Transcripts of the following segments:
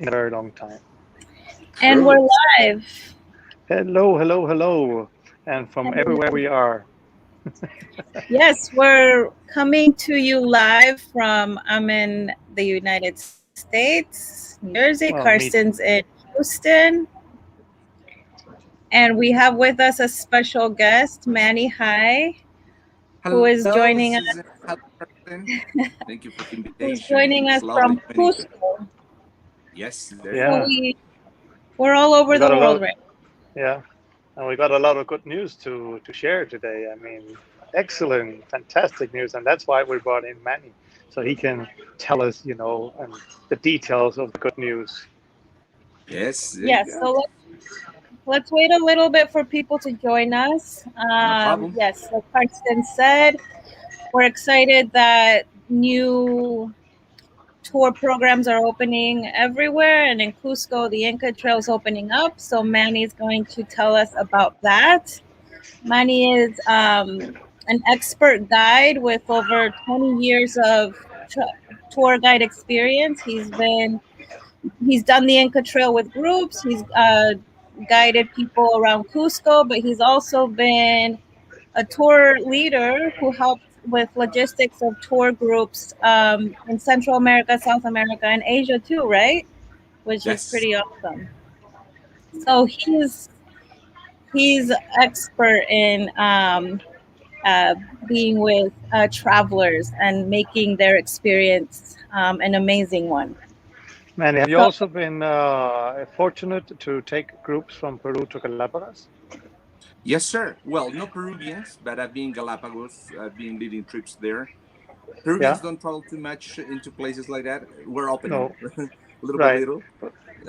in a very long time. And we're True. live. Hello, hello, hello, and from everywhere we are. Yes, we're coming to you live from, I'm in the United States, New Jersey. Well, me Karsten's too. in Houston. And we have with us a special guest, Manny Hai, who is Hello, joining us, Susan. Hello, Preston. Thank you for the who's invitation. joining It's us lovely from joining you. Cusco. Yes, there you So go. Yeah, we're all over we the got a world lot. right Yeah, and we got a lot of good news to share today. I mean, excellent, fantastic news, and that's why we brought in Manny, so he can tell us, and the details of the good news. Yes, there now. you Yes, go. so let's wait a little bit for people to join us. No problem. Yes, like Karsten said, we're excited that new tour programs are opening everywhere, and in Cusco, the Inca Trail is opening up. So Manny is going to tell us about that. Manny is an expert guide with over 20 years of tour guide experience. He's done the Inca Trail with groups. He's guided people around Cusco, but he's also been a tour leader who helped with logistics of tour groups in Central America, South America, and Asia too, right? Which is Yes. pretty awesome. So he's expert in uh, being with travelers and making their experience an amazing one. Manny, have you So also been fortunate to take groups from Peru to Galapagos? Yes, sir. Well, no Peruvians, but I've been in Galapagos. I've been leading trips there. Peruvians Yeah, don't travel too much into places like that. We're opening no, little by right. little.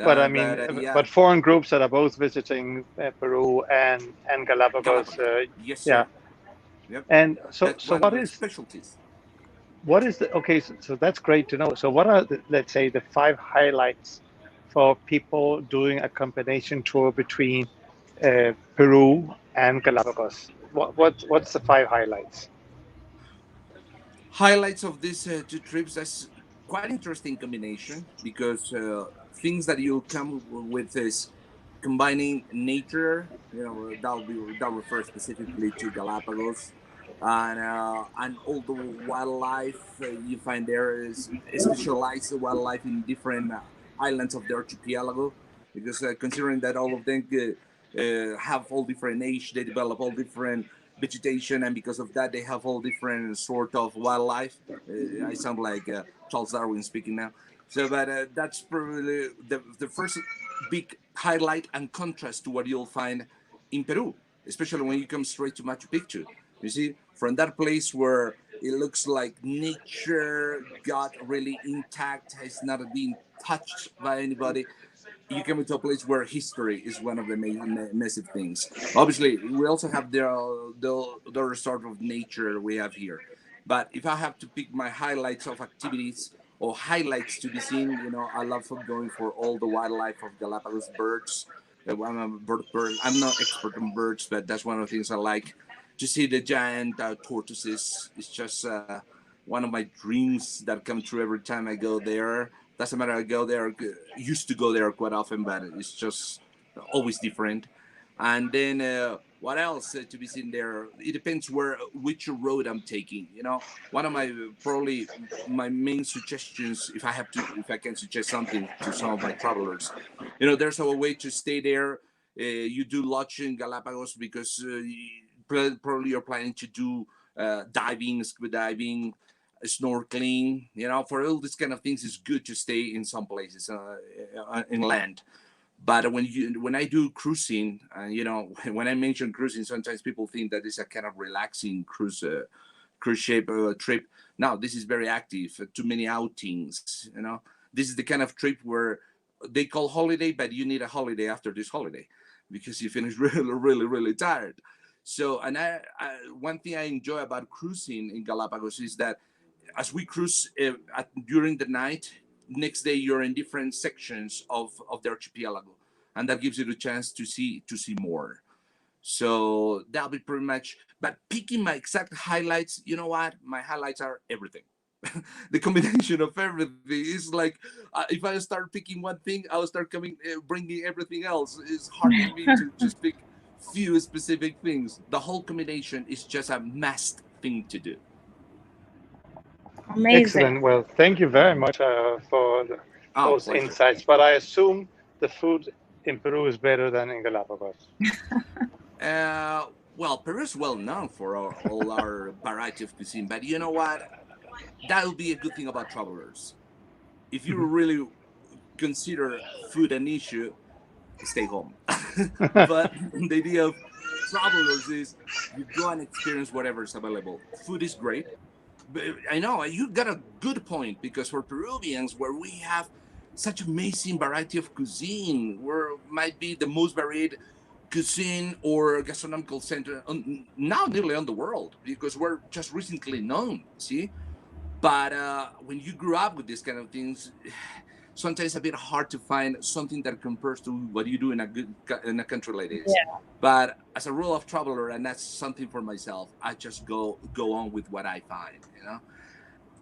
But I But mean, yeah, but foreign groups that are both visiting Peru and Galapagos, Galapagos. Yes, yeah. sir. Yep. And so, That's so one of what the is specialties. the okay? So that's great to know. So what are let's say the five highlights for people doing a combination tour between Peru and Galapagos? What's the five highlights? Highlights of these two trips, that's quite interesting combination because things that you come with is combining nature, that refers specifically to Galapagos, and all the wildlife you find there is specialized wildlife in different islands of the archipelago, because considering that all of them have all different age, they develop all different vegetation, and because of that they have all different sort of wildlife. I sound like Charles Darwin speaking now. So but that's probably the first big highlight and contrast to what you'll find in Peru, especially when you come straight to Machu Picchu. You see, from that place where it looks like nature got really intact, has not been touched by anybody, you come into a place where history is one of the massive things. Obviously, we also have the sort of nature we have here. But if I have to pick my highlights of activities or highlights to be seen, I love going for all the wildlife of Galapagos birds. I'm a bird. I'm not expert on birds, but that's one of the things I like. To see the giant tortoises, it's just one of my dreams that come true every time I go there. Doesn't matter. I go there. Used to go there quite often, but it's just always different. And then what else to be seen there? It depends which road I'm taking. One of my probably my main suggestions, if I can suggest something to some of my travelers, there's a way to stay there. You do lodge in Galapagos because probably you're planning to do diving, scuba diving, snorkeling. For all these kind of things, it's good to stay in some places in land. But when I do cruising, when I mention cruising, sometimes people think that it's a kind of relaxing cruise ship trip. No, this is very active. Too many outings. This is the kind of trip where they call holiday, but you need a holiday after this holiday because you finish really, really, really tired. So, and one thing I enjoy about cruising in Galapagos is that as we cruise during the night, next day you're in different sections of the archipelago, and that gives you the chance to see more. So that'll be pretty much. But picking my exact highlights, you know what? My highlights are everything. The combination of everything is like, if I start picking one thing, I'll start bringing everything else. It's hard for me to just pick few specific things. The whole combination is just a must thing to do. Amazing. Excellent. Well, thank you very much Oh, those pleasure. insights. But I assume the food in Peru is better than in Galapagos. Uh, well, Peru is well known for all our variety of cuisine, but you know what? That will be a good thing about travelers. If you really consider food an issue, stay home. But the idea of travelers is you go and experience whatever's available. Food is great. But I know you got a good point, because for Peruvians, where we have such amazing variety of cuisine, where might be the most varied cuisine or gastronomical center now nearly on the world, because we're just recently known. See, but when you grew up with these kind of things, sometimes it's a bit hard to find something that compares to what you do in a country like this. Yeah. But as a rule of traveler, and that's something for myself, I just go on with what I find.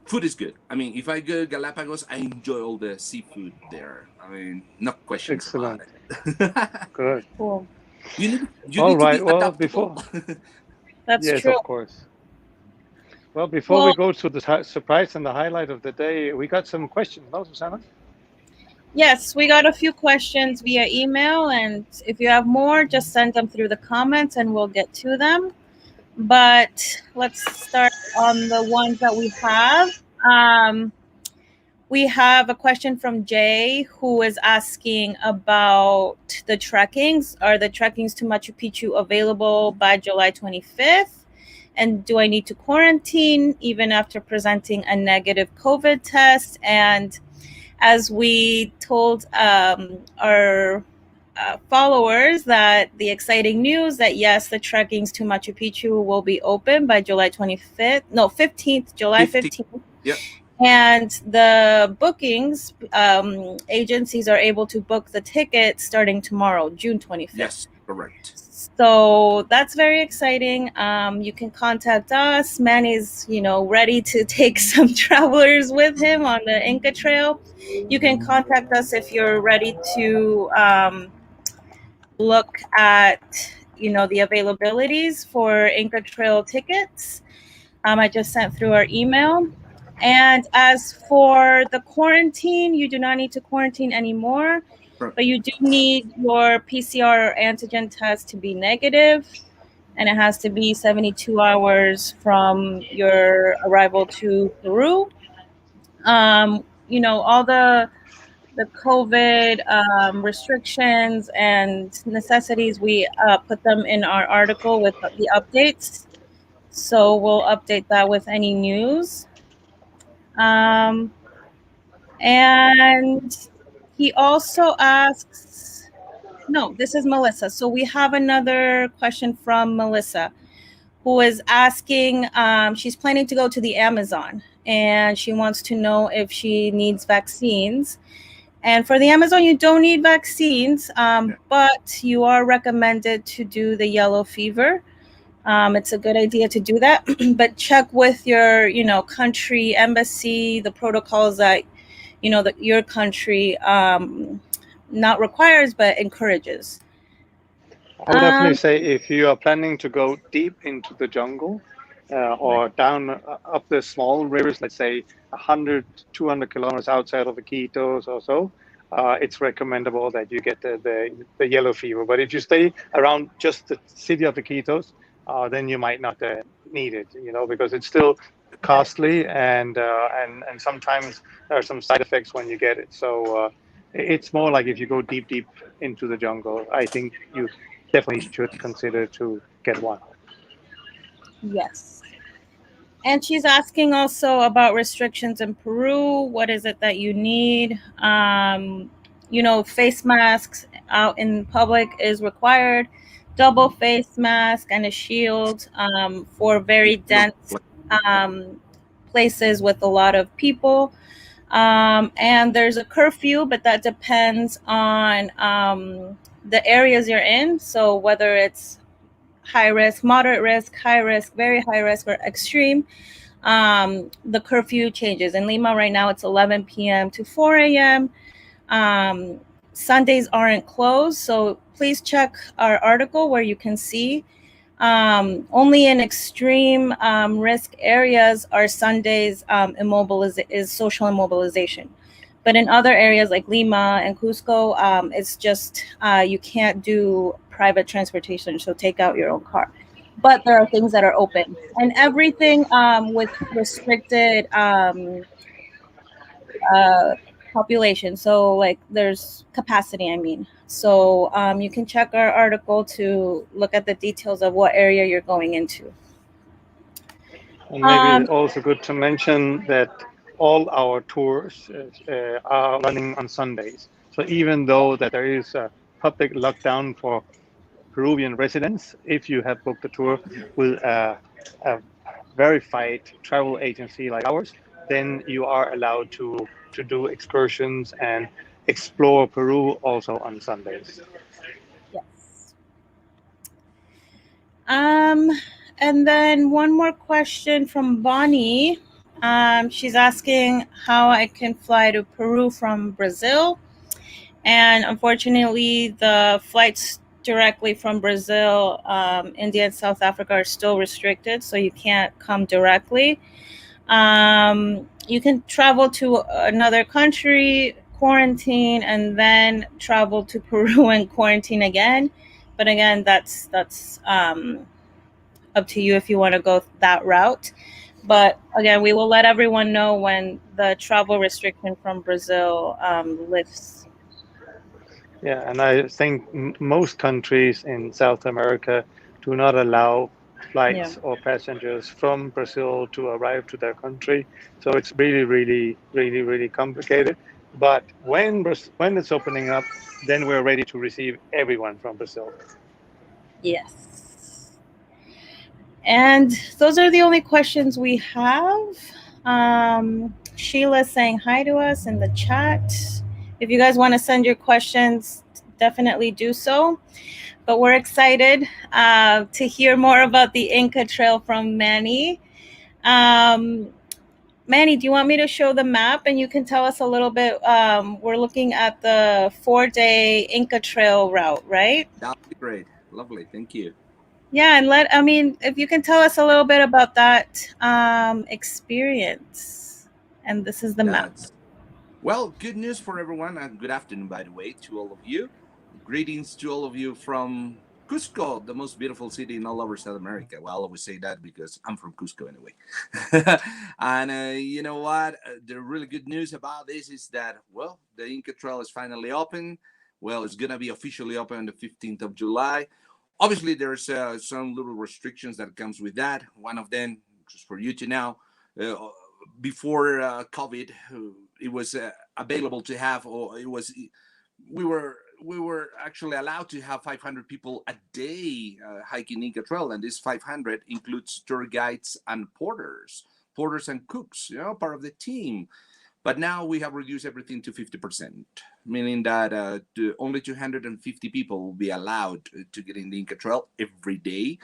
Food is good. I mean, if I go to Galapagos, I enjoy all the seafood there. I mean, no questions about Excellent. it. Good. Cool. You All need to right. be Well, adaptable. before, That's yes, true. of course. Well, before we Well, go to the surprise and the highlight of the day, we got some questions, no, Susanna? yes, we got a few questions via email, and if you have more, just send them through the comments and we'll get to them. But let's start on the ones that we have. We have a question from Jay, who is asking about the trekkings. Are the trekkings to Machu Picchu available by July 25th? And do I need to quarantine even after presenting a negative COVID test? And as we told our followers, that the exciting news that yes, the trekkings to Machu Picchu will be open by July 25th, no, 15th, July 50. 15th. Yeah. And the bookings, agencies are able to book the tickets starting tomorrow, June 25th. Yes, correct. So that's very exciting. You can contact us. Manny's, ready to take some travelers with him on the Inca Trail. You can contact us if you're ready to look at, the availabilities for Inca Trail tickets. I just sent through our email. And as for the quarantine, you do not need to quarantine anymore, but you do need your PCR or antigen test to be negative, and it has to be 72 hours from your arrival to Peru. All the COVID restrictions and necessities, we put them in our article with the updates. So we'll update that with any news. And he also asks, no, this is Melissa. So we have another question from Melissa, who is asking, she's planning to go to the Amazon, and she wants to know if she needs vaccines. And for the Amazon, you don't need vaccines, but you are recommended to do the yellow fever. It's a good idea to do that, but check with your, country embassy, the protocols that, that your country not requires, but encourages. I would definitely say if you are planning to go deep into the jungle or down up the small rivers, let's say 100, 200 kilometers outside of Iquitos or so, it's recommendable that you get the yellow fever. But if you stay around just the city of Iquitos, then you might not need it, because it's still costly and sometimes there are some side effects when you get it. So it's more like if you go deep into the jungle, I think you definitely should consider to get one. Yes. And she's asking also about restrictions in Peru. What is it that you need? Face masks out in public is required. Double face mask and a shield for very dense places with a lot of people. And there's a curfew, but that depends on the areas you're in. So whether it's high risk, moderate risk, high risk, very high risk, or extreme. the curfew changes. In Lima right now, it's 11 p.m. to 4 a.m. Um, Sundays aren't closed, so please check our article where you can see only in extreme risk areas are Sundays is social immobilization. But in other areas like Lima and Cusco, it's just you can't do private transportation, so take out your own car. But there are things that are open, and everything with restricted uh, population. So like there's capacity, I mean. So you can check our article to look at the details of what area you're going into. And maybe Um, also good to mention that all our tours are running on Sundays. So even though that there is a public lockdown for Peruvian residents, if you have booked a tour with a verified travel agency like ours, then you are allowed to do excursions and explore Peru also on Sundays. yes. Um, and then one more question from Bonnie. She's asking how I can fly to Peru from Brazil. And unfortunately, the flights directly from Brazil, India, and South Africa are still restricted, so you can't come directly. You can travel to another country, quarantine, and then travel to Peru and quarantine again. But again, that's up to you if you want to go that route. But again, we will let everyone know when the travel restriction from Brazil lifts. Yeah, and I think most countries in South America do not allow Yeah. flights or passengers from Brazil to arrive to their country. So it's really, really, really, really complicated. But when it's opening up, then we're ready to receive everyone from Brazil. Yes. And those are the only questions we have. Sheila's saying hi to us in the chat. If you guys want to send your questions, definitely do so. But we're excited to hear more about the Inca Trail from Manny. Manny, do you want me to show the map and you can tell us a little bit? We're looking at the 4-day Inca Trail route, right? That would be great. Lovely. Thank you. Yeah, and if you can tell us a little bit about that experience. And this is the map. That's Well, good news for everyone, and good afternoon, by the way, to all of you. Greetings to all of you from Cusco, the most beautiful city in all over South America. Well, I'll always say that because I'm from Cusco anyway. And you know what? The really good news about this is that, well, the Inca Trail is finally open. Well, it's going to be officially open on the 15th of July. Obviously, there's some little restrictions that comes with that. One of them, just for you to know, uh, before COVID, it was available to have, or it was we were actually allowed to have 500 people a day hiking Inca Trail, and this 500 includes tour guides and porters and cooks, part of the team. But now we have reduced everything to 50%, meaning that only 250 people will be allowed to get in the Inca Trail every day.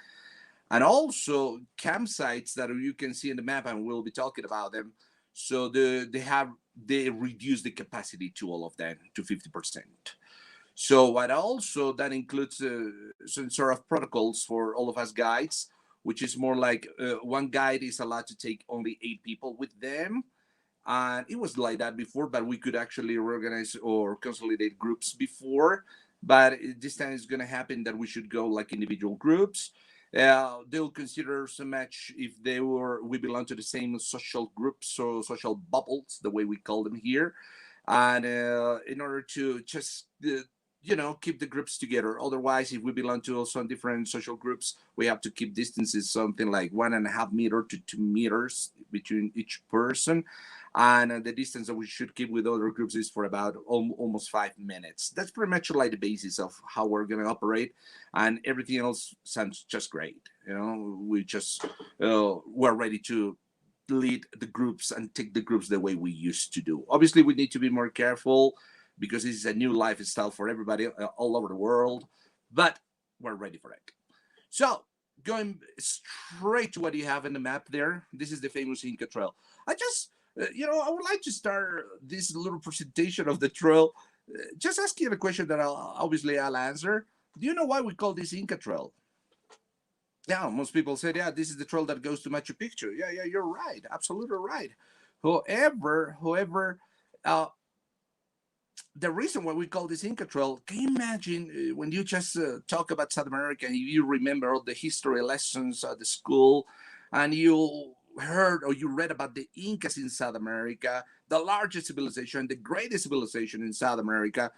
And also campsites that you can see in the map, and we'll be talking about them. So they reduce the capacity to all of them to 50%. So what also that includes some sort of protocols for all of us guides, which is more like one guide is allowed to take only 8 people with them. And it was like that before, but we could actually organize or consolidate groups before. But this time it's going to happen that we should go like individual groups. They'll consider so much if we belong to the same social groups or social bubbles, the way we call them here, and in order to just keep the groups together. Otherwise, if we belong to some different social groups, we have to keep distances something like 1.5 meter to 2 meters between each person, and the distance that we should keep with other groups is for about almost 5 minutes. That's pretty much like the basis of how we're going to operate, and everything else sounds just great. We just we're ready to lead the groups and take the groups the way we used to do. Obviously, we need to be more careful because this is a new lifestyle for everybody all over the world, but we're ready for it. So going straight to what you have in the map there, this is the famous Inca Trail. I just, I would like to start this little presentation of the trail, just asking a question that I'll answer. Do you know why we call this Inca Trail? Yeah, most people said, yeah, this is the trail that goes to Machu Picchu. Yeah, yeah, you're right, absolutely right. However, uh, the reason why we call this Inca Trail, can you imagine when you just talk about South America and you remember all the history lessons at the school and you heard or you read about the Incas in South America, the largest civilization, the greatest civilization in South America.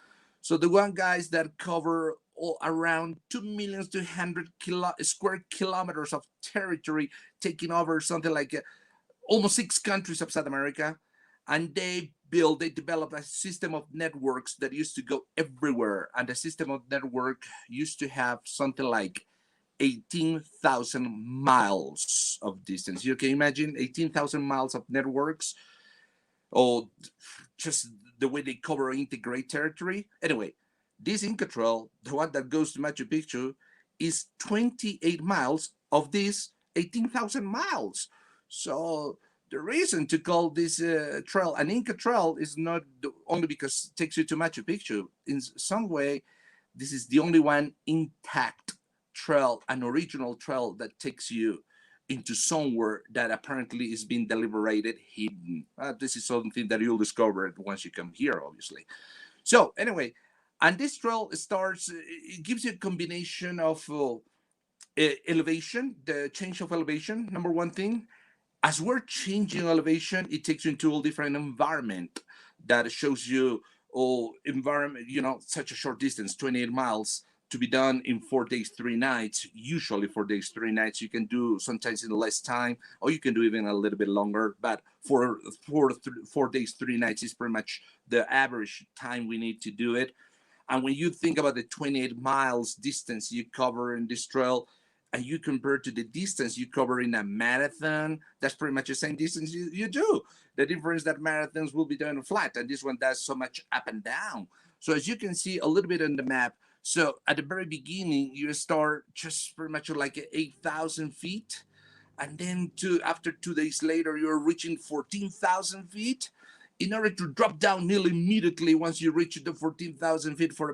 So the one guys that cover around 2,200,000 square kilometers of territory, taking over something like almost 6 countries of South America, and they developed a system of networks that used to go everywhere, and the system of network used to have something like 18,000 miles of distance. You can imagine 18,000 miles of networks, or just the way they cover and integrate territory. Anyway, this Inca Trail, the one that goes to Machu Picchu, is 28 miles of these 18,000 miles. So the reason to call this trail an Inca Trail is not only because it takes you to Machu Picchu. In some way, this is the only one intact trail, an original trail that takes you into somewhere that apparently is being deliberated hidden. This is something that you'll discover once you come here, obviously. So anyway, and this trail starts, it gives you a combination of elevation, the change of elevation, number one thing. As we're changing elevation, it takes you into a different environment that shows you environment, such a short distance, 28 miles, to be done in 4 days, 3 nights, usually 4 days, 3 nights. You can do sometimes in less time, or you can do even a little bit longer, but for 4 days, 3 nights is pretty much the average time we need to do it. And when you think about the 28 miles distance you cover in this trail, and you compare to the distance you cover in a marathon, that's pretty much the same distance you do. The difference that marathons will be done flat, and this one does so much up and down. So as you can see a little bit on the map, so at the very beginning, you start just pretty much like 8,000 feet. And then after 2 days later, you're reaching 14,000 feet, in order to drop down nearly immediately once you reach the 14,000 feet for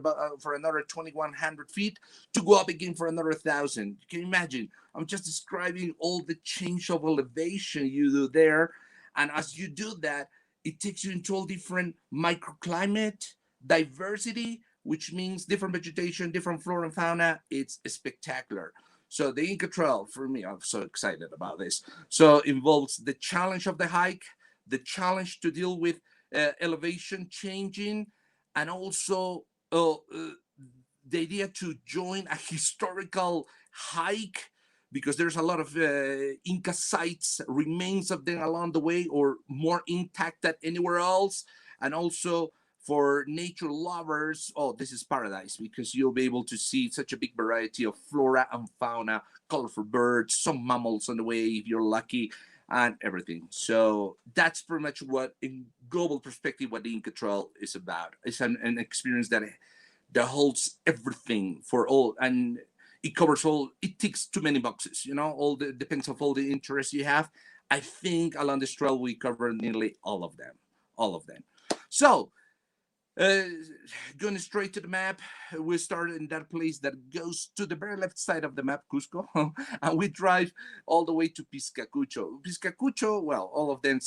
another 2,100 feet, to go up again for another 1,000. Can you imagine? I'm just describing all the change of elevation you do there. And as you do that, it takes you into all different microclimate, diversity, which means different vegetation, different flora and fauna. It's spectacular. So the Inca Trail, for me, I'm so excited about this. So involves the challenge of the hike, the challenge to deal with elevation changing, and also the idea to join a historical hike, because there's a lot of Inca sites, remains of them along the way, or more intact than anywhere else. And also for nature lovers, oh, this is paradise, because you'll be able to see such a big variety of flora and fauna, colorful birds, some mammals on the way if you're lucky, and everything. So that's pretty much what, in global perspective, what the Inca Trail is about. It's an experience that holds everything for all, and it covers all. It ticks too many boxes. All the depends of all the interests you have. I think along this trail we cover nearly all of them, all of them. So uh, going straight to the map, we start in that place that goes to the very left side of the map, Cusco, and we drive all the way to Piscacucho. Piscacucho, well, all of them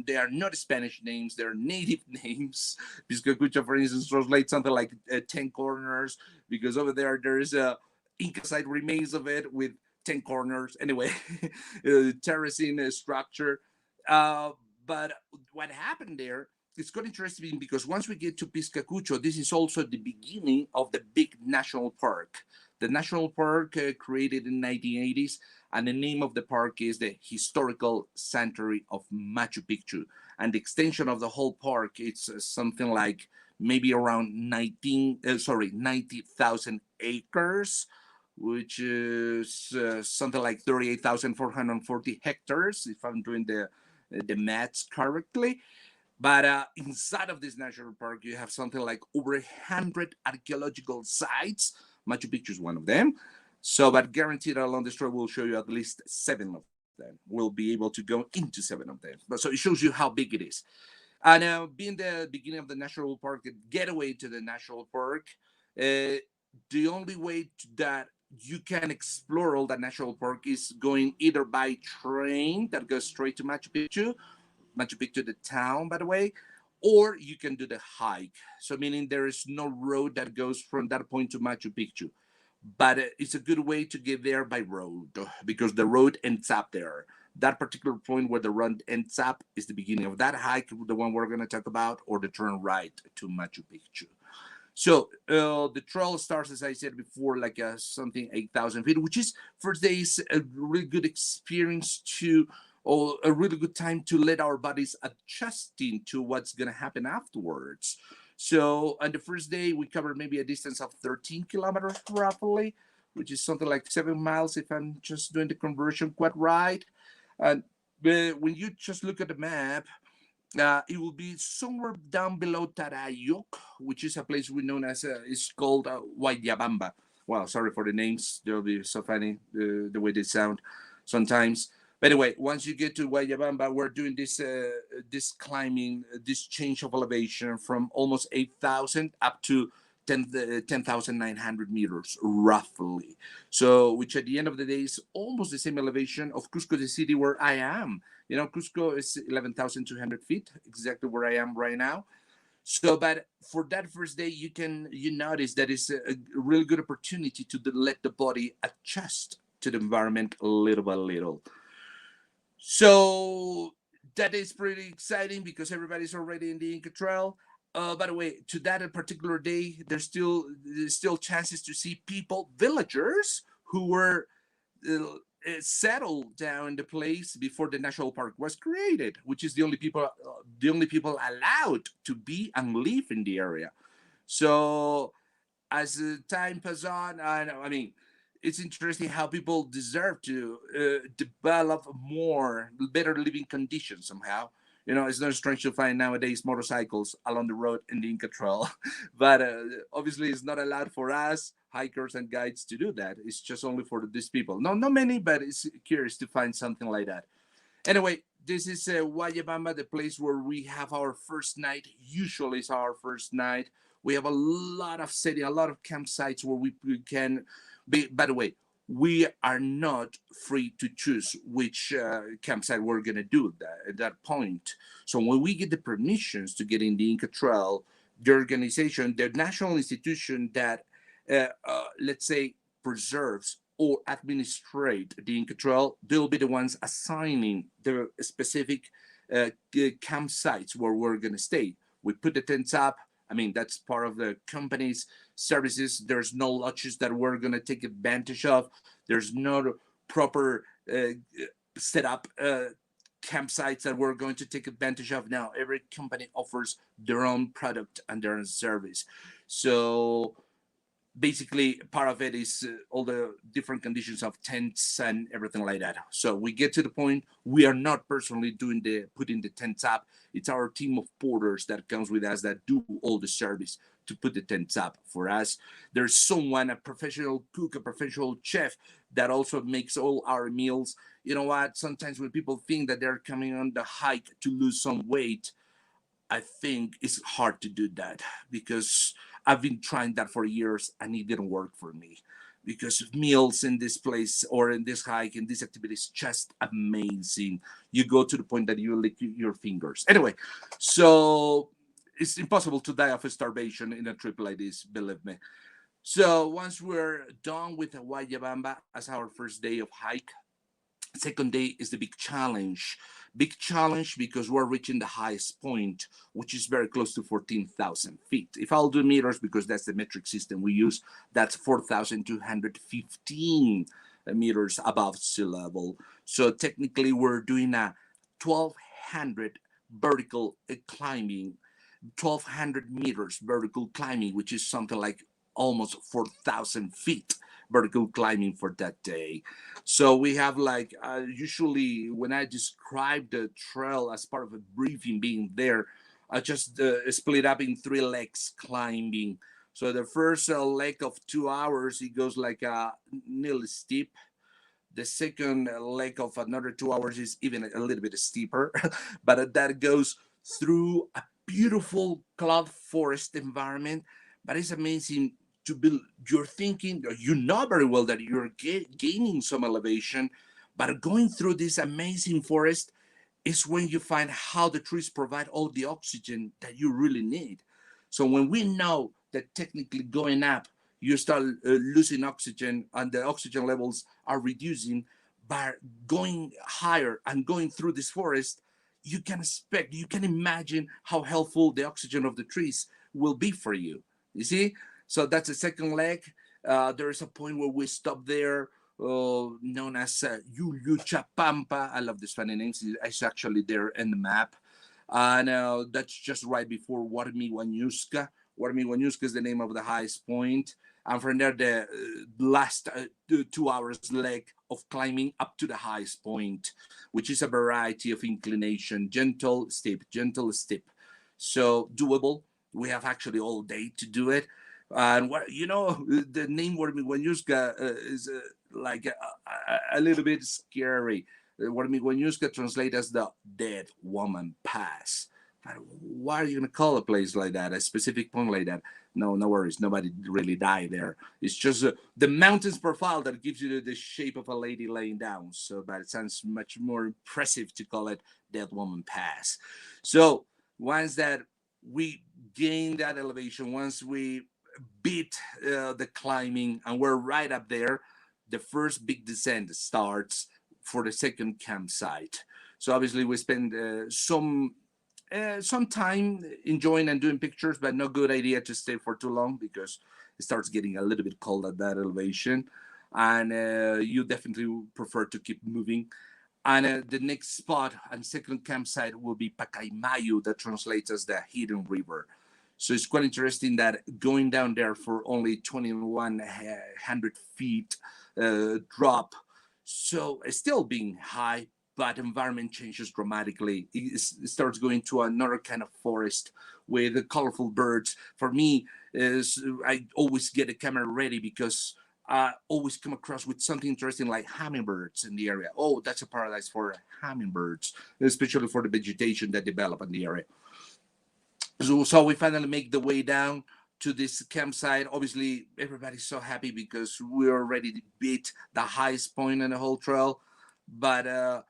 they are not Spanish names, they're native names. Piscacucho, for instance, translates something like 10 corners, because over there is a Inca site remains of it with 10 corners. Anyway, terracing structure. Uh, but what happened there, it's quite interesting, because once we get to Piscacucho, this is also the beginning of the big national park. The national park created in 1980s, and the name of the park is the Historical Sanctuary of Machu Picchu. And the extension of the whole park, it's something like maybe around 90,000 acres, which is something like 38,440 hectares, if I'm doing the maths correctly. But inside of this national park, you have something like over 100 archaeological sites. Machu Picchu is one of them. So, but guaranteed along this trail, we'll show you at least 7 of them. We'll be able to go into 7 of them. But so it shows you how big it is. And being the beginning of the national park, the getaway to the national park, the only way that you can explore all the national park is going either by train that goes straight to Machu Picchu, the town, by the way, or you can do the hike. So, meaning there is no road that goes from that point to Machu Picchu, but it's a good way to get there by road because the road ends up there. That particular point where the road ends up is the beginning of that hike, the one we're going to talk about, or the turn right to Machu Picchu. So the trail starts, as I said before, like something 8,000 feet, which is first day is a really good experience to, or a really good time to let our bodies adjusting to what's going to happen afterwards. So on the first day, we covered maybe a distance of 13 kilometers roughly, which is something like 7 miles if I'm just doing the conversion quite right. And when you just look at the map, it will be somewhere down below Tarayok, which is a place we known as, it's called Guayabamba. Well, sorry for the names. They'll be so funny, the way they sound sometimes. But anyway, once you get to Guayabamba, we're doing this climbing, this change of elevation from almost 8,000 up to 10,900 meters, roughly. So, which at the end of the day is almost the same elevation of Cusco, the city where I am. You know, Cusco is 11,200 feet, exactly where I am right now. So, but for that first day, you notice that it's a really good opportunity to let the body adjust to the environment little by little. So that is pretty exciting because everybody's already in the Inca Trail. By the way, to that particular day, there's still chances to see people, villagers who were uh, settled down the place before the national park was created, which is the only people allowed to be and live in the area. So as time passes on, I mean, it's interesting how people deserve to develop more better living conditions somehow. You know, it's not strange to find nowadays motorcycles along the road in the Inca Trail, but obviously it's not allowed for us hikers and guides to do that. It's just only for these people. No, not many, but it's curious to find something like that. Anyway, this is Guayabamba, the place where we have our first night. Usually, it's our first night. We have a lot of setting, a lot of campsites where we can be. By the way, we are not free to choose which campsite we're gonna do at that point. So when we get the permissions to get in the Inca Trail, the organization, the national institution that, let's say, preserves or administrate the Inca Trail, they'll be the ones assigning the specific campsites where we're going to stay. We put the tents up. I mean, that's part of the company's services. There's no lodges that we're going to take advantage of. There's no proper set up campsites that we're going to take advantage of. Now, every company offers their own product and their own service. So basically part of it is all the different conditions of tents and everything like that. So we get to the point, we are not personally doing the putting the tents up. It's our team of porters that comes with us that do all the service to put the tents up for us. There's someone, a professional cook, a professional chef that also makes all our meals. You know what, sometimes when people think that they're coming on the hike to lose some weight, I think it's hard to do that because I've been trying that for years and it didn't work for me because meals in this place or in this hike in this activity is just amazing. You go to the point that you lick your fingers. Anyway, so it's impossible to die of starvation in a trip like this, believe me. So once we're done with Guayabamba as our first day of hike, second day is the big challenge. Big challenge because we're reaching the highest point, which is very close to 14,000 feet. If I'll do meters, because that's the metric system we use, that's 4,215 meters above sea level. So technically, we're doing a 1,200 vertical climbing, 1,200 meters vertical climbing, which is something like almost 4,000 feet vertical climbing for that day. So we have like usually when I describe the trail as part of a briefing being there, I just split up in 3 legs climbing. So the first leg of 2 hours, it goes like nearly steep. The second leg of another 2 hours is even a little bit steeper, but that goes through a beautiful cloud forest environment. But it's amazing to build. You're thinking, you know very well that you're gaining some elevation, but going through this amazing forest is when you find how the trees provide all the oxygen that you really need. So when we know that technically going up, you start losing oxygen and the oxygen levels are reducing, by going higher and going through this forest, you can expect, you can imagine how helpful the oxygen of the trees will be for you. You see? So that's the second leg. There is a point where we stop there, known as Yulucha Pampa. I love this funny names. It's actually there in the map. And that's just right before Warmiwanyuska. Warmiwanyuska is the name of the highest point. And from there, the last 2 hours leg of climbing up to the highest point, which is a variety of inclination, gentle, steep. So doable. We have actually all day to do it. And what the name Warmiwanyuska is like a little bit scary. Warmiwanyuska translates as the Dead Woman Pass. But why are you going to call a place like that, a specific point like that? No, no worries. Nobody really died there. It's just the mountain's profile that gives you the shape of a lady laying down. So, but it sounds much more impressive to call it Dead Woman Pass. So, once that we gain that elevation, once we beat the climbing and we're right up there, the first big descent starts for the second campsite. So obviously we spend some time enjoying and doing pictures, but no good idea to stay for too long because it starts getting a little bit cold at that elevation, and you definitely prefer to keep moving. And the next spot and second campsite will be Pacaimayo, that translates as the hidden river. So it's quite interesting that going down there for only 2,100 feet drop, so it's still being high, but environment changes dramatically. It starts going to another kind of forest with colorful birds. For me, I always get a camera ready because I always come across with something interesting like hummingbirds in the area. Oh, that's a paradise for hummingbirds, especially for the vegetation that develop in the area. So we finally make the way down to this campsite. Obviously, everybody's so happy because we already beat the highest point in the whole trail. But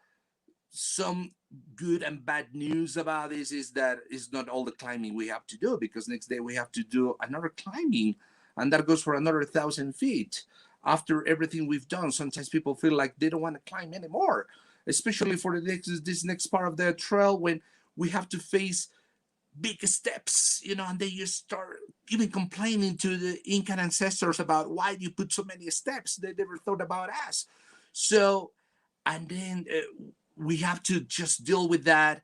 some good and bad news about this is that it's not all the climbing we have to do, because next day we have to do another climbing, and that goes for another 1,000 feet. After everything we've done, sometimes people feel like they don't want to climb anymore, especially for this next part of the trail when we have to face big steps, and then you start even complaining to the Incan ancestors about why you put so many steps. They never thought about us. So, and then we have to just deal with that.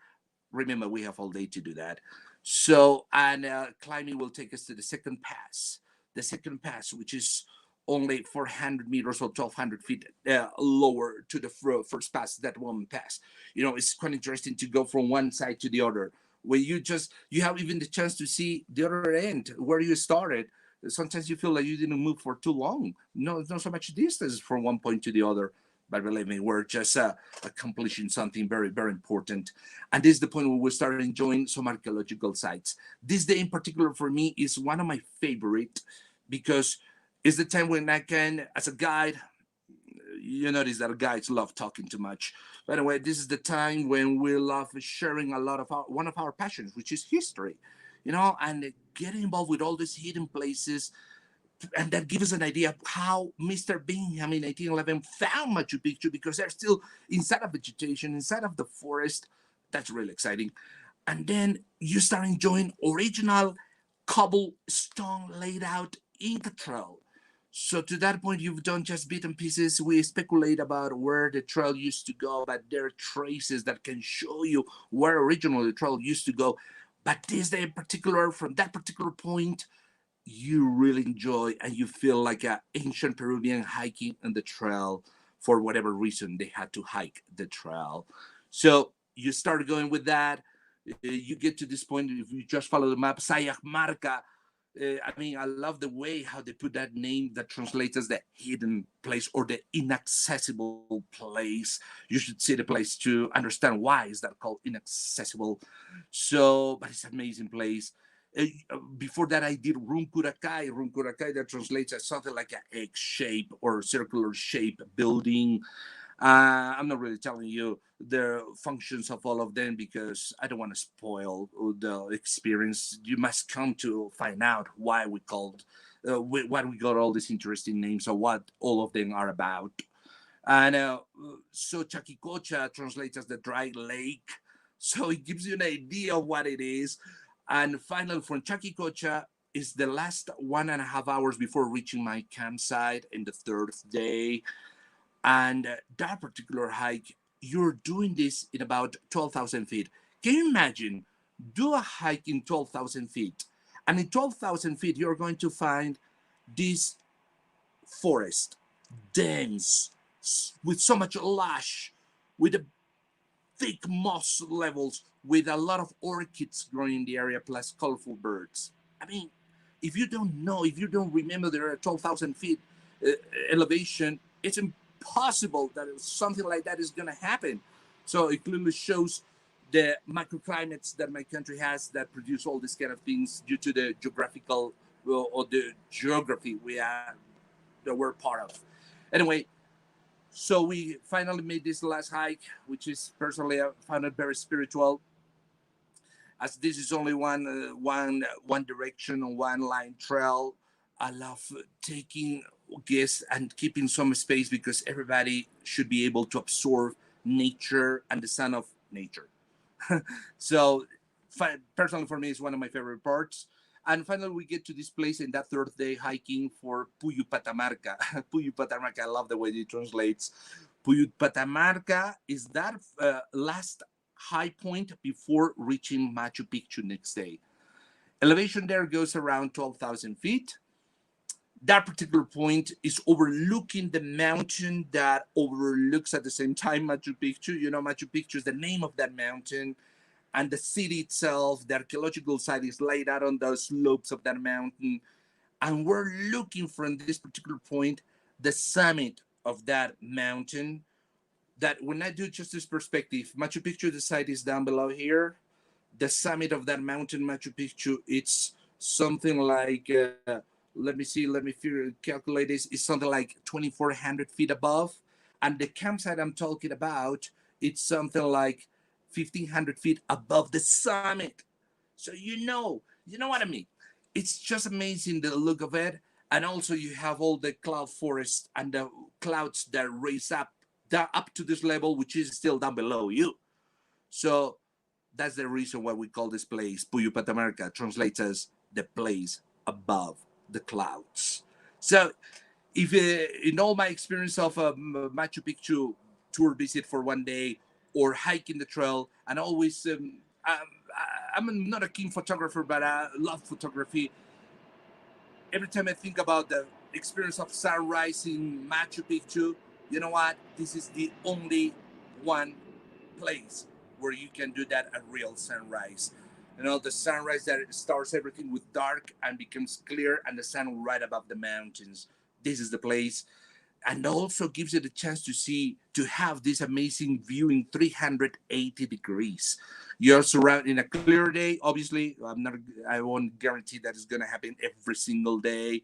Remember, we have all day to do that. So, and climbing will take us to the second pass. The second pass, which is only 400 meters or 1,200 feet lower to the first pass, that one pass. It's quite interesting to go from one side to the other, where you have even the chance to see the other end where you started. Sometimes you feel like you didn't move for too long. No, it's not so much distance from one point to the other, but believe me, we're just accomplishing something very, very important. And this is the point where we start enjoying some archaeological sites. This day in particular for me is one of my favorite, because it's the time when I can, as a guide, you notice that guides love talking too much. By the way, this is the time when we love sharing a lot of one of our passions, which is history, and getting involved with all these hidden places. And that gives us an idea of how Mr. Bingham in 1811 found Machu Picchu, because they're still inside of vegetation, inside of the forest. That's really exciting. And then you start enjoying original cobblestone laid out Inca trail. So to that point, you've done just bits and pieces. We speculate about where the trail used to go, but there are traces that can show you where originally the trail used to go. But this day in particular, from that particular point, you really enjoy and you feel like an ancient Peruvian hiking on the trail for whatever reason they had to hike the trail. So you start going with that. You get to this point, if you just follow the map, Sayac Marca I mean, I love the way how they put that name that translates as the hidden place or the inaccessible place. You should see the place to understand why is that called inaccessible. So, but it's an amazing place. Before that, I did Runkurakai. Runkurakai that translates as something like an egg shape or circular shape building. I'm not really telling you the functions of all of them because I don't want to spoil the experience. You must come to find out why we called, why we got all these interesting names or what all of them are about. And so Chaquicocha translates as the dry lake. So it gives you an idea of what it is. And finally, from Chaquicocha is the last 1.5 hours before reaching my campsite in the third day. And that particular hike, you're doing this in about 12,000 feet. Can you imagine? Do a hike in 12,000 feet. And in 12,000 feet, you're going to find this forest, dense, with so much lush, with a thick moss levels, with a lot of orchids growing in the area, plus colorful birds. I mean, if you don't know, if you don't remember there are 12,000 feet uh, elevation, it's impossible that something like that is going to happen. So it clearly shows the microclimates that my country has that produce all these kind of things due to the geographical or the geography we are that we're part of. Anyway, so we finally made this last hike, which is personally I found it very spiritual, as this is only one direction on one line trail. I love taking guests and keeping some space because everybody should be able to absorb nature and the sound of nature. So, personally, for me, it's one of my favorite parts. And finally, we get to this place in that third day hiking for Puyu Patamarca. Puyu Patamarca, I love the way it translates. Puyu Patamarca is that last high point before reaching Machu Picchu next day. Elevation there goes around 12,000 feet. That particular point is overlooking the mountain that overlooks at the same time Machu Picchu. You know, Machu Picchu is the name of that mountain, and the city itself, the archaeological site, is laid out on the slopes of that mountain. And we're looking from this particular point, the summit of that mountain. That when I do just this perspective, Machu Picchu, the site is down below here. The summit of that mountain, Machu Picchu, it's something like, let me see, let me calculate this, it's something like 2,400 feet above. And the campsite I'm talking about, it's something like 1,500 feet above the summit. So you know what I mean. It's just amazing the look of it, and also you have all the cloud forest and the clouds that raise up to this level, which is still down below you. So that's the reason why we call this place Puyo Patamarca, translates as the place above the clouds. So, if in all my experience of a Machu Picchu tour visit for one day or hiking the trail, and always, I'm not a keen photographer, but I love photography. Every time I think about the experience of sunrise in Machu Picchu, you know what? This is the only one place where you can do that a real sunrise. You know, the sunrise that starts everything with dark and becomes clear, and the sun right above the mountains. This is the place, and also gives you the chance to have this amazing view in 380 degrees. You're surrounded in a clear day. Obviously, I won't guarantee that it's going to happen every single day,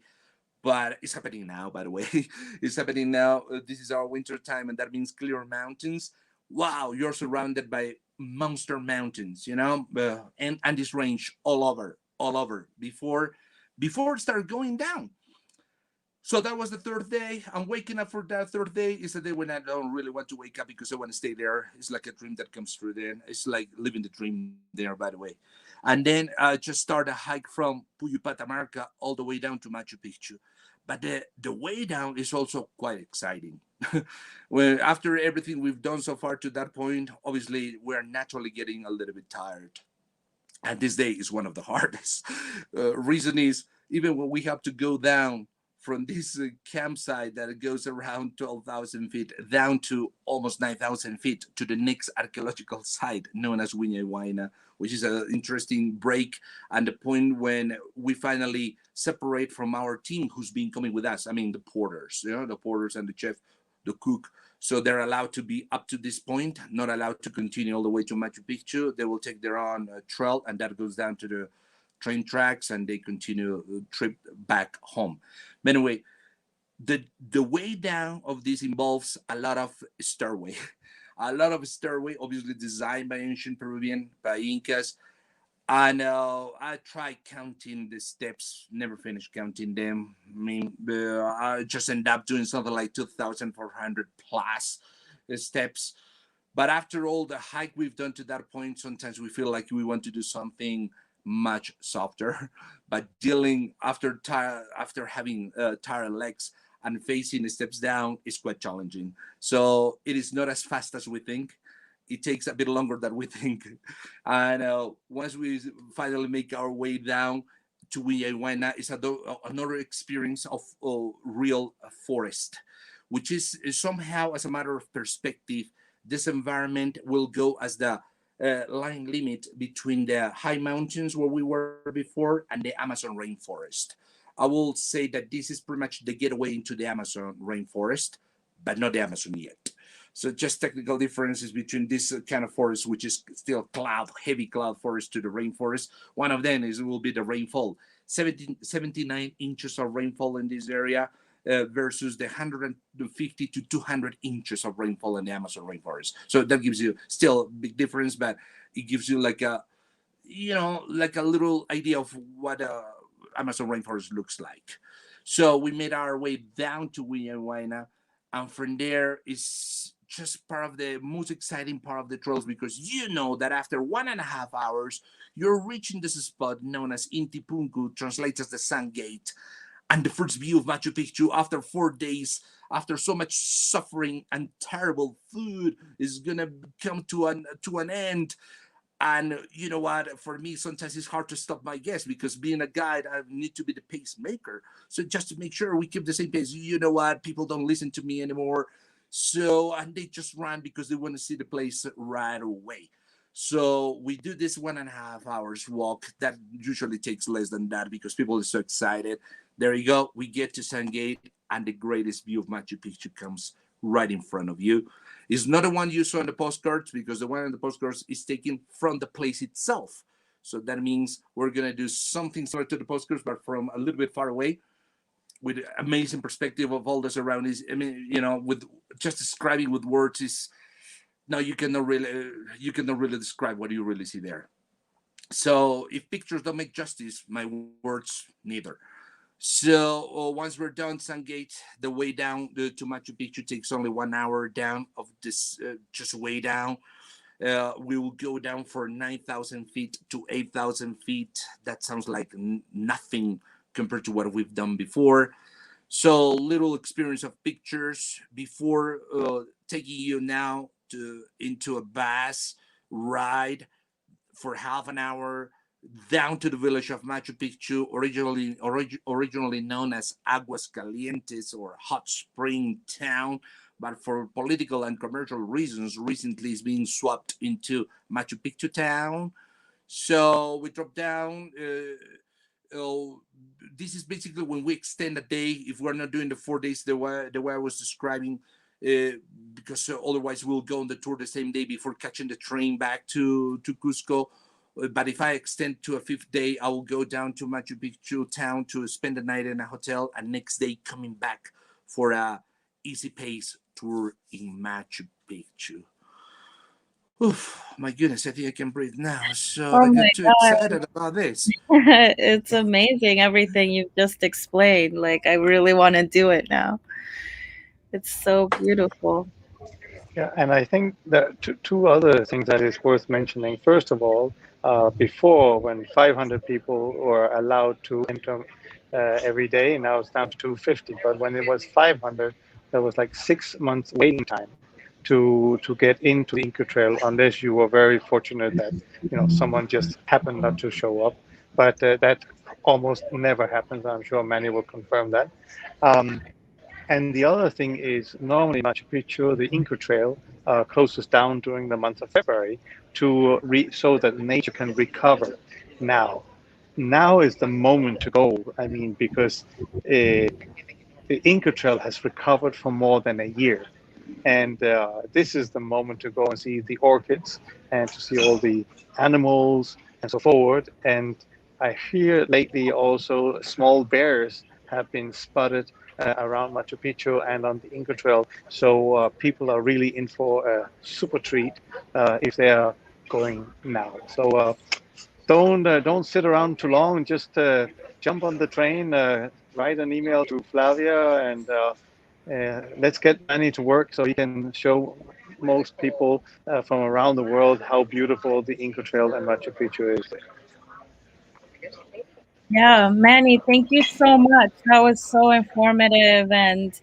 but it's happening now, by the way. It's happening now. This is our winter time, and that means clear mountains. Wow, you're surrounded by monster mountains, and this range all over before it started going down. So that was the third day. I'm waking up for that third day. It's a day when I don't really want to wake up because I want to stay there. It's like a dream that comes through there. It's like living the dream there, by the way. And then just start a hike from Puyo Patamarca all the way down to Machu Picchu. But the way down is also quite exciting. Well, after everything we've done so far to that point, obviously we're naturally getting a little bit tired. And this day is one of the hardest. Reason is, even when we have to go down from this campsite that goes around 12,000 feet down to almost 9,000 feet to the next archaeological site known as Huayna, which is an interesting break and the point when we finally separate from our team who's been coming with us. I mean, the porters, the porters and the chef, the cook. So they're allowed to be up to this point, not allowed to continue all the way to Machu Picchu. They will take their own trail, and that goes down to the train tracks, and they continue the trip back home. But anyway, the way down of this involves a lot of stairway, a lot of stairway, obviously designed by ancient Peruvian, by Incas, and I tried counting the steps, never finished counting them. I mean, I just end up doing something like 2,400 plus steps. But after all the hike we've done to that point, sometimes we feel like we want to do something much softer. But dealing after having tired legs and facing the steps down is quite challenging. So it is not as fast as we think. It takes a bit longer than we think. And once we finally make our way down to Huayna, it's another experience of real forest, which is somehow, as a matter of perspective, this environment will go as the line limit between the high mountains where we were before and the Amazon rainforest. I will say that this is pretty much the getaway into the Amazon rainforest, but not the Amazon yet. So just technical differences between this kind of forest, which is still heavy cloud forest to the rainforest. One of them will be the rainfall. 79 inches of rainfall in this area versus the 150 to 200 inches of rainfall in the Amazon rainforest. So that gives you still a big difference, but it gives you like a little idea of what Amazon rainforest looks like. So we made our way down to Huayna, and from there is just part of the most exciting part of the trails, because you know that after 1.5 hours you're reaching this spot known as Intipunku, translates as the Sun Gate, and the first view of Machu Picchu after 4 days, after so much suffering and terrible food, is gonna come to an end. And you know what? For me, sometimes it's hard to stop my guests, because being a guide, I need to be the pacemaker. So just to make sure we keep the same pace. You know what? People don't listen to me anymore. So, and they just run because they want to see the place right away. So we do this 1.5 hours walk. That usually takes less than that because people are so excited. There you go. We get to Sun Gate, and the greatest view of Machu Picchu comes right in front of you. It's not the one you saw on the postcards, because the one on the postcards is taken from the place itself. So that means we're going to do something similar to the postcards, but from a little bit far away, with amazing perspective of all the surroundings. I mean, with just describing with words is no, you cannot really describe what you really see there. So if pictures don't make justice, my words neither. So once we're done Sungate, the way down to Machu Picchu takes only 1 hour down of this, just way down. We will go down for 9,000 feet to 8,000 feet. That sounds like nothing compared to what we've done before. So little experience of pictures before taking you now into a bus ride for half an hour down to the village of Machu Picchu, originally known as Aguas Calientes, or Hot Spring Town, but for political and commercial reasons, recently is being swapped into Machu Picchu Town. So we drop down. This is basically when we extend a day. If we're not doing the 4 days the way I was describing, because otherwise we'll go on the tour the same day before catching the train back to Cusco. But if I extend to a fifth day, I will go down to Machu Picchu town to spend the night in a hotel, and next day coming back for a easy pace tour in Machu Picchu. Oof, my goodness, I think I can breathe now. So Oh I my get too God. excited about this. It's amazing everything you've just explained. Like, I really want to do it now. It's so beautiful. Yeah, and I think that two other things that is worth mentioning. First of all, before, when 500 people were allowed to enter every day, now it's down to 250. But when it was 500, there was like 6 months waiting time to get into the Inca Trail, unless you were very fortunate that someone just happened not to show up. But that almost never happens. I'm sure many will confirm that. Um, and the other thing is normally Machu Picchu, the Inca Trail, closes down during the month of February so that nature can recover now. Now is the moment to go. I mean, because the Inca Trail has recovered for more than a year. And this is the moment to go and see the orchids and to see all the animals and so forward. And I hear lately also small bears have been spotted around Machu Picchu and on the Inca Trail. So people are really in for a super treat if they are going now. So don't sit around too long. Just jump on the train, write an email to Flavia, and let's get Manny to work so he can show most people from around the world how beautiful the Inca Trail and Machu Picchu is. Yeah, Manny, thank you so much. That was so informative. And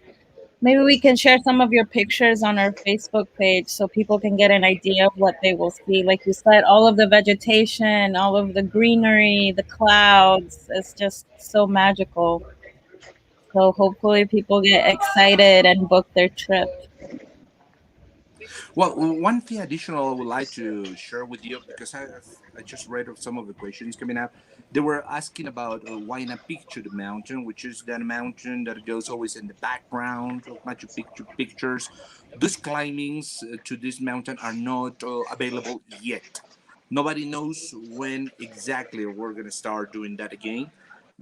maybe we can share some of your pictures on our Facebook page so people can get an idea of what they will see. Like you said, all of the vegetation, all of the greenery, the clouds, it's just so magical. So hopefully people get excited and book their trip. Well, one thing additional I would like to share with you, because I just read of some of the questions coming up. They were asking about why not picture the mountain, which is that mountain that goes always in the background of Machu Picchu pictures. Those climbings to this mountain are not available yet. Nobody knows when exactly we're going to start doing that again.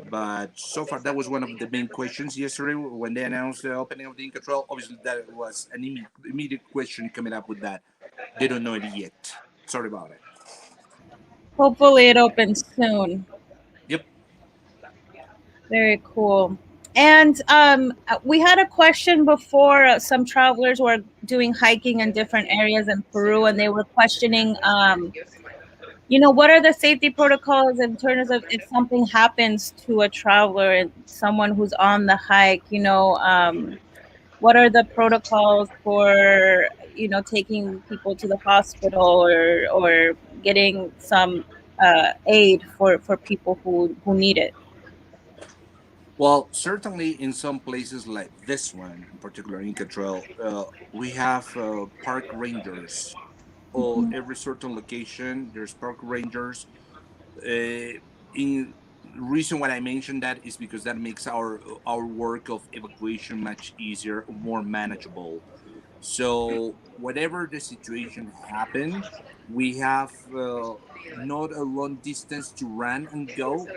But so far, that was one of the main questions yesterday when they announced the opening of the Inca Trail. Obviously, that was an immediate question coming up with that. They don't know it yet. Sorry about it. Hopefully it opens soon. Yep. Very cool. And we had a question before. Some travelers were doing hiking in different areas in Peru, and they were questioning, what are the safety protocols in terms of if something happens to a traveler and someone who's on the hike? What are the protocols for taking people to the hospital or getting some aid for people who need it? Well, certainly in some places like this one, in particular Inca Trail, we have park rangers. Or every certain location, there's park rangers. In reason why I mentioned that is because that makes our work of evacuation much easier, more manageable. So whatever the situation happen, we have not a long distance to run and go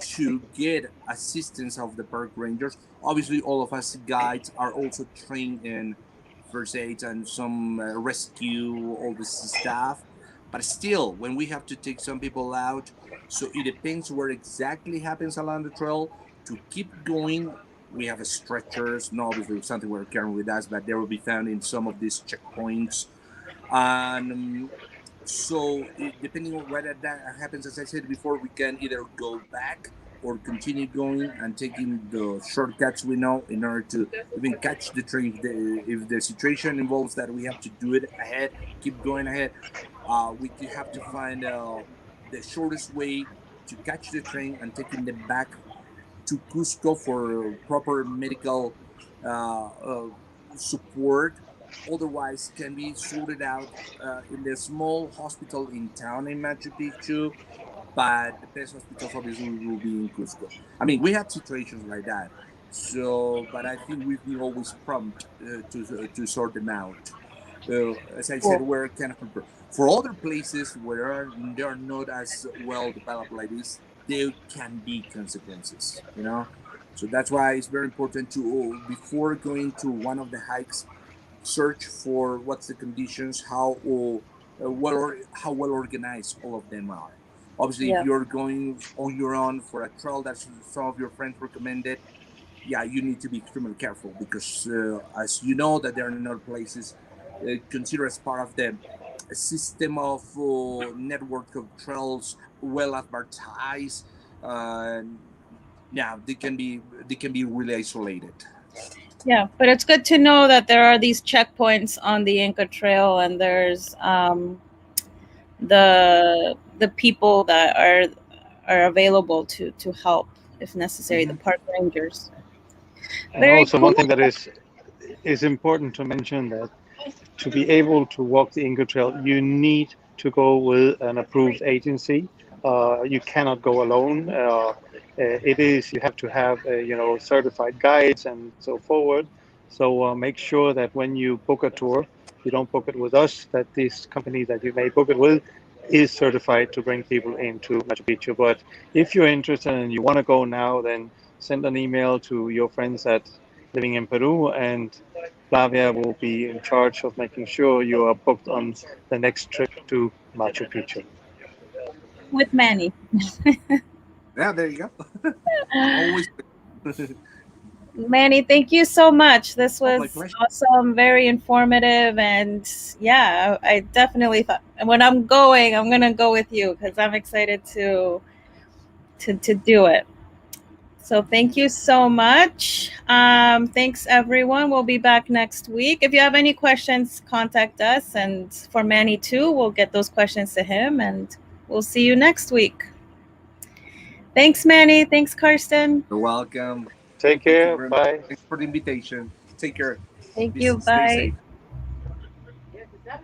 to get assistance of the park rangers. Obviously, all of us guides are also trained in first aid and some rescue, all this stuff. But still, when we have to take some people out, so it depends where exactly happens along the trail. To keep going, we have a stretchers, not obviously something we're carrying with us, but they will be found in some of these checkpoints. And so depending on whether that happens, as I said before, we can either go back or continue going and taking the shortcuts we know in order to even catch the train. If the situation involves that we have to do it ahead, keep going ahead, we have to find the shortest way to catch the train and taking them back to Cusco for proper medical support. Otherwise, can be sorted out in the small hospital in town in Machu Picchu. But the best hospitals obviously will be in Cusco. I mean, we had situations like that. So, but I think we've been always prompt to sort them out. As I said, Cool. we're kind of prepared. For other places where they are not as well developed like this, there can be consequences, So that's why it's very important to, before going to one of the hikes, search for what's the conditions, how well organized all of them are. Obviously, if Yeah. you're going on your own for a trail that some of your friends recommended, yeah, you need to be extremely careful because, as you know, that there are not places considered as part of the system of network of trails well advertised. Uh, yeah, they can be really isolated. Yeah, but it's good to know that there are these checkpoints on the Inca Trail, and there's the people that are available to help if necessary, the Mhm. park rangers. And Very also cool. one thing that is important to mention that to be able to walk the Inca Trail, you need to go with an approved agency. You cannot go alone. It is you have to have certified guides and so forward. So make sure that when you book a tour, you don't book it with us. That this company that you may book it with is certified to bring people into Machu Picchu. But if you're interested and you want to go now, then send an email to your friends at Living in Peru, and Flavia will be in charge of making sure you are booked on the next trip to Machu Picchu. With Manny. Yeah, there you go. Always. Manny, thank you so much. This Oh, my was pleasure. awesome, very informative, and yeah, I definitely thought when I'm going, I'm gonna go with you because I'm excited to do it. So thank you so much. Thanks everyone. We'll be back next week. If you have any questions, contact us, and for Manny too, we'll get those questions to him, and we'll see you next week. Thanks, Manny. Thanks, Karsten. You're welcome. Take Thank you care. very much. Bye. Thanks for the invitation. Take care. Thank you. Stay Bye. safe.